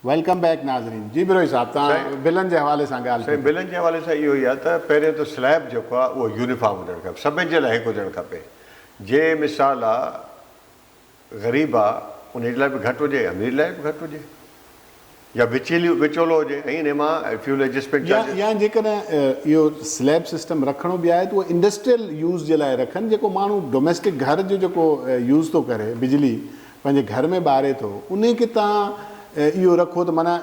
Welcome back नाज़रीन। जी बिरोई साहब, तव्हां बिलनि जे हवाले सां ॻाल्हि कयो। बिलनि जे हवाले सां इहो ई आहे त पहिरियों त स्लैब जेको आहे उहो यूनिफॉर्म हुजणु खपे, सभिनि जे लाइ हिकु हुजणु खपे। जे मिसाल आहे ग़रीब आहे उन जे लाइ बि घटि हुजे, अमीर लाइ बि घटि हुजे, या विचोलो हुजे। ऐं इन मां फ्यूल एडजस्टमेंट या जेकॾहिं इहो स्लैब सिस्टम रखिणो बि आहे त उहो इंडस्ट्रियल यूज़ जे लाइ रखनि, जेको माण्हू डोमेस्टिक घर जो जेको यूज़ थो करे, बिजली पंहिंजे घर में ॿारे थो, उन खे तव्हां इहो रखो त माना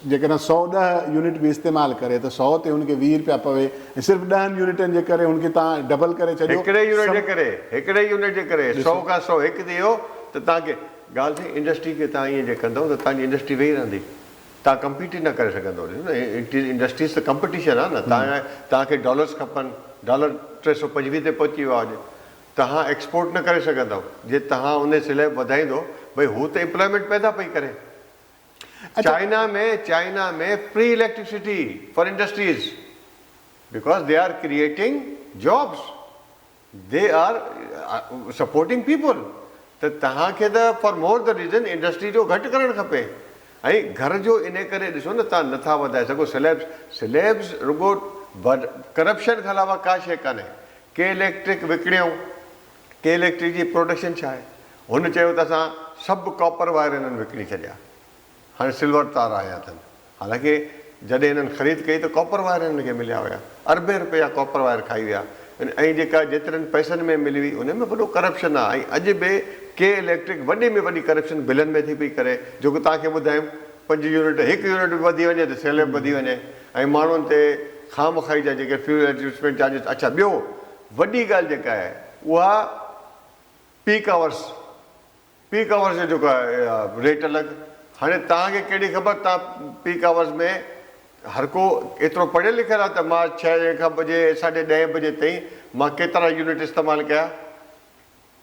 जेकॾहिं 110 यूनिट बि इस्तेमालु करे त 100 ते हुनखे 20 रुपया पवे, ऐं सिर्फ़ु 10 यूनिटनि जे करे हुनखे तव्हां डबल करे छॾियो। हिकिड़े यूनिट जे करे 100 खां 100 हिकु थी वियो त तव्हांखे ॻाल्हि थी। इंडस्ट्री खे तव्हां ईअं जे कंदव त तव्हांजी इंडस्ट्री वेही रहंदी, तव्हां कम्पीट ई न करे सघंदव। इंडस्ट्रीज़ त कम्पिटिशन आहे न। तव्हांखे डॉलर्स खपनि, डॉलर 325 ते पहुची वियो आहे अॼु, तव्हां एक्सपोर्ट न करे सघंदव। जे तव्हां उन स्लैब वधाईंदो, भई हू त एम्प्लॉयमेंट पैदा पई करे। चाइना में free electricity for industries, because they are creating jobs, they are supporting people. त तव्हांखे त for more the reason industry जो घटि करणु खपे। ऐं घर जो इन करे ॾिसो न, तव्हां नथा वधाए सघो स्लैब्स रुगो करप्शन खां अलावा का शइ कान्हे। के इलेक्ट्रिक विकिणियऊं, के इलेक्ट्रिक जी प्रोडक्शन छा आहे, हुन चयो त असां सभु कॉपर वायर हिननि विकिणी छॾिया, हाणे सिल्वर तार आया अथनि। हालांकि जॾहिं हिननि ख़रीद कई त कॉपर वायर हिननि खे मिलिया हुया, अरबे रुपया कॉपर वायर खाई विया। ऐं जेका जेतिरनि पैसनि में मिली हुई उन में वॾो करप्शन आहे। ऐं अॼु बि के इलेक्ट्रिक वॾे में वॾी करप्शन बिलनि में थी पई करे। जेको तव्हांखे ॿुधायूं 5 यूनिट, 1 यूनिट बि वधी वञे त स्लैब वधी वञे, ऐं माण्हुनि ते खामखाई जा जेके फ्यूल एडजस्टमेंट चार्जिस। अच्छा, ॿियो वॾी ॻाल्हि जेका आहे उहा पीक आवर्स जो जेको आहे रेट अलॻि। हाणे तव्हांखे कहिड़ी ख़बर, तव्हां पीक आवर्स में हर को एतिरो पढ़ियल लिखियल आहे त मां 6 खां बजे 10:30 बजे ताईं मां केतिरा यूनिट इस्तेमालु कया।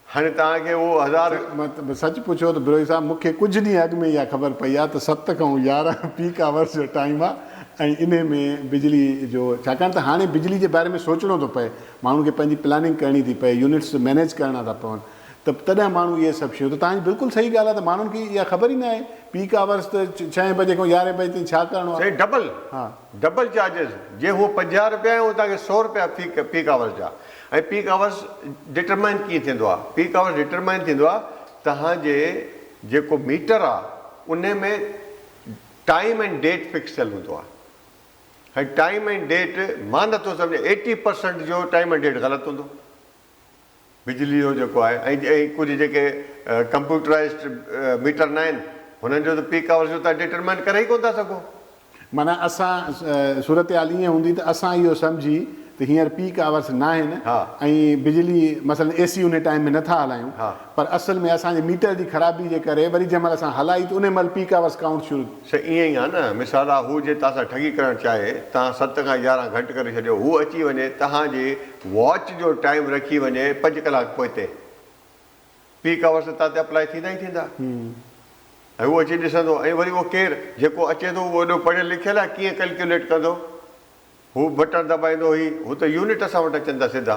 हाणे तव्हांखे उहो 1000 सच पुछो त बिरोई साहब, मूंखे कुझु ॾींहं अॻु में इहा ख़बर पई आहे त 7 खां 11 पीक आवर्स जो टाइम आहे। ऐं इन में बिजली जो, छाकाणि त हाणे बिजली जे बारे में सोचणो थो पए, माण्हुनि खे पंहिंजी प्लानिंग करणी थी पए, यूनिट्स मैनेज करणा था पवनि, त तॾहिं माण्हू इहे सभु शयूं। त तव्हांजी बिल्कुलु सही ॻाल्हि आहे त माण्हुनि खे इहा ख़बर ई न आहे पीक आवर्स त 6 बजे खां 11 बजे ताईं छा करिणो आहे। Double charges. जे हू 50 रुपया आहे, उहो तव्हांखे 100 रुपया पीक आवर्स जा। ऐं पीक आवर्स डिटरमाइन कीअं थींदो आहे? पीक आवर्स डिटरमाइन थींदो आहे तव्हांजे जेको मीटर आहे उन में टाइम एंड डेट फिक्स थियल हूंदो आहे। ऐं टाइम एंड डेट मां नथो सम्झां, 80% जो टाइम एंड डेट ग़लति हूंदो बिजली जो जेको आहे। ऐं कुझु जेके कंप्यूटराइज़्ड मीटर न आहिनि, हुननि जो त पीक आवर्स जो तव्हां डिटरमाइन करे ई कोन था सघो। माना असां सूरत हाल ईअं हूंदी त असां इहो सम्झी त हींअर पीक आवर्स न आहिनि, ऐं बिजली मसलन AC उन टाइम में नथा हलायूं, पर असल में असांजे मीटर जी ख़राबी जे करे वरी जंहिं महिल असां हलाई त उन महिल पीक आवर्स काउंट शुरू। ईअं ई आहे न। मिसाल आहे, हू जे तव्हां सां ठगी करणु चाहे, तव्हां 7 खां 11 घटि करे छॾियो, हू अची वञे तव्हांजे वॉच जो टाइम रखी वञे 5 कलाक पोइ ते, पीक आवर्स तव्हां ते अप्लाई थींदा ई थींदा। ऐं उहो अची ॾिसंदो, ऐं वरी उहो केरु जेको अचे थो उहो एॾो पढ़ियल लिखियल आहे, कीअं कैलकुलेट कंदो? हू बटन दॿाईंदो ई, हू त यूनिट असां वटि अचनि था सिधा,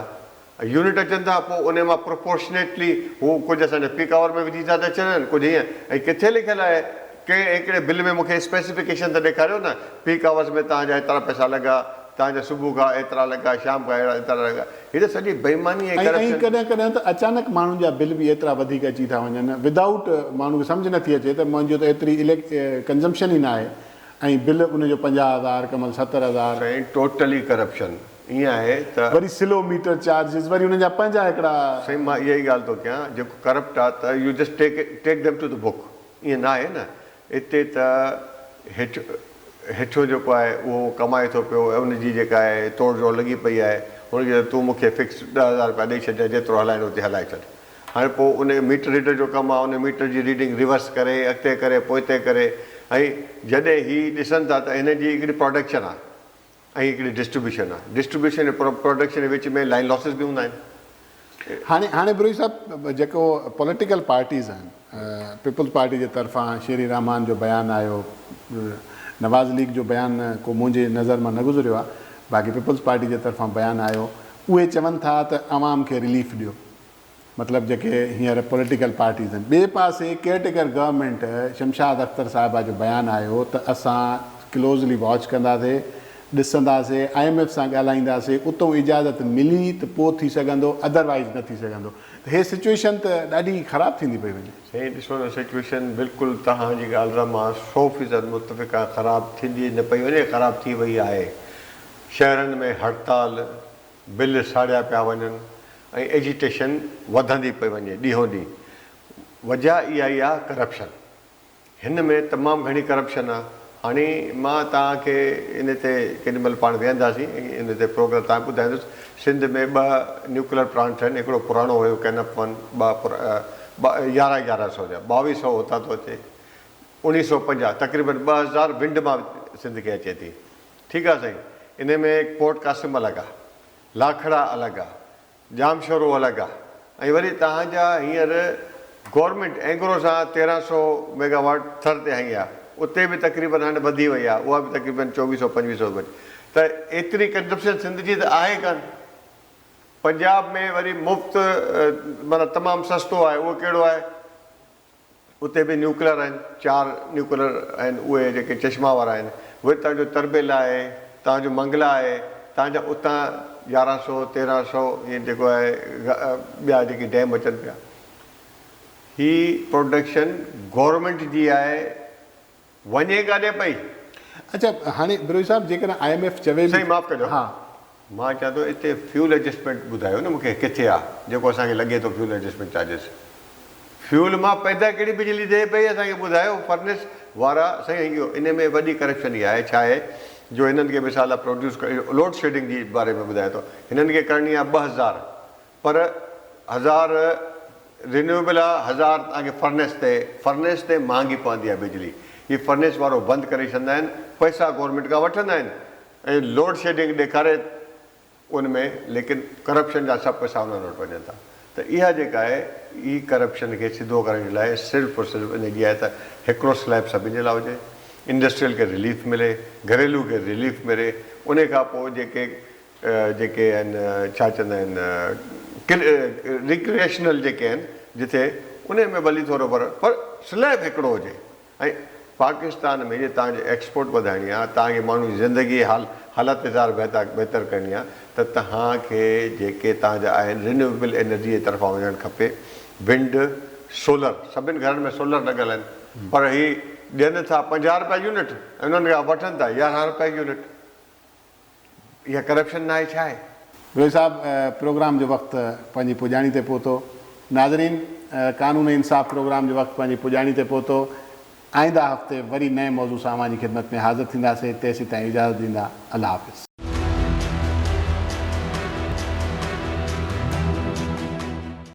यूनिट अचनि था, पोइ उन मां प्रोपोर्शनेटली हू कुझु असांजे पीक आवर में विझी था अचनि, कुझु हीअं। ऐं किथे लिखियलु आहे कंहिं हिकिड़े बिल में मूंखे स्पेसिफिकेशन त ॾेखारियो न, पीक आवर्स में तव्हांजा एतिरा पैसा लॻा, तव्हांजा सुबुह खां एतिरा लॻा, शाम खां एतिरा लॻा। हीअ त सॼी बेईमानी आहे। ऐं कॾहिं कॾहिं त अचानक माण्हुनि जा बिल बि एतिरा वधीक अची था वञनि, विदाउट माण्हू खे सम्झ नथी अचे त मुंहिंजो त एतिरी कंज़म्पशन ई न आहे, ऐं बिल उनजो 50,000 कमल 70,000। टोटली करप्शन ईअं आहे त वरी स्लो मीटर चार्जिस, वरी हुनजा पंहिंजा हिकिड़ा। साईं, मां इहा ई ॻाल्हि थो कयां, जेको करप्ट आहे त you just take them to the book. ईअं न आहे न। हिते त हेठो जेको आहे उहो कमाए थो पियो, ऐं उनजी जेका आहे तोड़ जोड़ लॻी पई आहे, हुनखे तूं मूंखे फिक्स 10,000 रुपया ॾेई छॾ, जेतिरो हलाइणो हुते हलाए छॾ। हाणे पोइ उन मीटर रीडर जो कमु आहे, उन मीटर जी रीडिंग रिवर्स करे, अॻिते करे, पोइते करे। ऐं जॾहिं हीअ ॾिसनि था त हिन जी हिकिड़ी प्रोडक्शन आहे ऐं हिकिड़ी डिस्ट्रीब्यूशन आहे। डिस्ट्रीब्यूशन ऐं प्रोडक्शन जे विच में लाइन लॉसिस बि हूंदा आहिनि। हाणे बिरोई साहब, जेको पॉलिटिकल पार्टीज़ आहिनि, पीपल्स पार्टी जे तरफ़ां श्री रहमान जो बयानु आयो, नवाज़ लीग जो बयानु को मुंहिंजे नज़र मां न गुज़रियो आहे, बाक़ी पीपल्स पार्टी जे तरफ़ां बयानु आयो, उहे चवनि था त आवाम खे रिलीफ ॾियो। मतिलबु जेके हींअर पॉलिटिकल पार्टीज़ आहिनि। ॿिए पासे केयरटेकर गवर्नमेंट शमशाद अख्तर साहिबा जो बयानु आयो त असां क्लोज़ली वॉच कंदासीं, ॾिसंदासीं, IMF सां ॻाल्हाईंदासीं, उतां इजाज़त मिली त पोइ थी सघंदो, अदरवाइज़ न थी सघंदो। त हे सिचुएशन त ॾाढी ख़राबु थींदी पई वञे। साईं ॾिसो न, सिचुएशन बिल्कुलु तव्हांजी ॻाल्हि सां मां 100% मुतफ़िक़ आहे। ख़राबु थींदी न पई वञे, ख़राबु थी वई आहे। शहरनि में हड़ताल, बिल साड़िया पिया वञनि ऐं एजिटेशन वधंदी पई वञे ॾींहों ॾींहुं। वजह इहा ई आहे करप्शन। हिन में तमामु घणी करप्शन आहे। हाणे मां तव्हांखे इन ते केॾीमहिल पाण वेहंदासीं इन ते प्रोग्राम तव्हां ॿुधाईंदुसि। सिंध में 2 न्यूक्लियर प्लांट आहिनि। हिकिड़ो पुराणो हुयो कैनप 1, 1100 जा, 2200 हुतां थो अचे। 1950 तक़रीबन 2000 विंड मां सिंध खे अचे थी। ठीकु आहे साईं। इन में पोर्ट कासिम अलॻि आहे, लाखड़ा अलॻि आहे, जामशोरो अलॻि आहे। ऐं वरी तव्हांजा हींअर गवर्नमेंट एंग्रो सां 1300 मेगावाट थर ते हई आहे। उते बि तक़रीबन हाणे वधी वई आहे, उहा बि तक़रीबन 2400-2500 बजे। त एतिरी कंजप्शन सिंध जी त आहे कान। पंजाब में वरी मुफ़्त माना तमामु सस्तो आहे। उहो कहिड़ो आहे? उते बि न्यूक्लियर आहिनि, 4 न्यूक्लियर आहिनि, उहे जेके चश्मा वारा आहिनि। उहे तव्हांजो तरबेला आहे, तव्हांजो मंगला आहे, तव्हांजा उतां 1100-1300 इहे जेको आहे ॿिया जेके डैम अचनि पिया। ही प्रोडक्शन गवर्नमेंट जी आहे, वञे काॾे पई। अच्छा, हाणे बिरोही साहिबु जेकॾहिं IMF चवे साईं माफ़ु कजो, हा, मां चवां थो हिते फ्यूल एडजस्टमेंट ॿुधायो न मूंखे, किथे आहे जेको असांखे लॻे थो फ्यूल एडजस्टमेंट चार्जिस। फ्यूल मां पैदा कहिड़ी बिजली थिए पई असांखे ॿुधायो। फर्नेस वारा साईं, इहो इन में वॾी करप्शन इहा आहे। छा आहे जो हिननि खे मिसाल आहे प्रोड्यूस लोड शेडिंग जी बारे में ॿुधाए थो। हिननि खे करणी आहे 2000, पर 1000 रिन्यूएबल आहे, 1000 तव्हांखे फर्नेस ते महांगी पवंदी आहे बिजली। हीअ फर्नेस वारो बंदि करे छॾींदा आहिनि, पैसा गवर्नमेंट खां वठंदा आहिनि ऐं लोड शेडिंग ॾेखारे उन में, लेकिन करप्शन जा सभु पैसा उन्हनि वटि वञनि था। त इहा जेका आहे ई करप्शन खे सिधो करण जे लाइ सिर्फ़ु और सिर्फ़ु इन जी आहे त हिकिड़ो स्लैब सभिनि जे लाइ हुजे, इंडस्ट्रियल खे रिलीफ मिले, घरेलू खे रिलीफ मिले। उन खां पोइ जेके आहिनि छा चवंदा आहिनि रिक्रिएशनल जेके आहिनि जिथे उन में भली थोरो पर स्लैब हिकिड़ो हुजे। ऐं पाकिस्तान में जे तव्हांजे एक्सपोर्ट वधाइणी आहे, तव्हांखे माण्हू जी ज़िंदगी हालत बहितर करणी आहे, त तव्हांखे जेके तव्हांजा आहिनि रिन्यूएबल एनर्जी जे तरफ़ां वञणु खपे। विंड, सोलर, सभिनि घरनि में सोलर लॻल आहिनि, पर ही ॾियनि था 50 रुपया यूनिट ऐं उन्हनि खां वठनि था 11 रुपया यूनिट। इहा करप्शन न आहे छा आहे? बिरोही साहिबु, प्रोग्राम जो वक़्तु पंहिंजी पुॼाणी ते पहुतो। नाज़रीन, कानून इंसाफ़ प्रोग्राम जो वक़्तु पंहिंजी पुॼाणी ते पहुतो। आईंदा हफ़्ते वरी नए मौज़ू सां अवां जी ख़िदमत में हाज़िर थींदासीं। तेसीं ताईं इजाज़त ॾींदा। अल्लाह हाफ़िज़।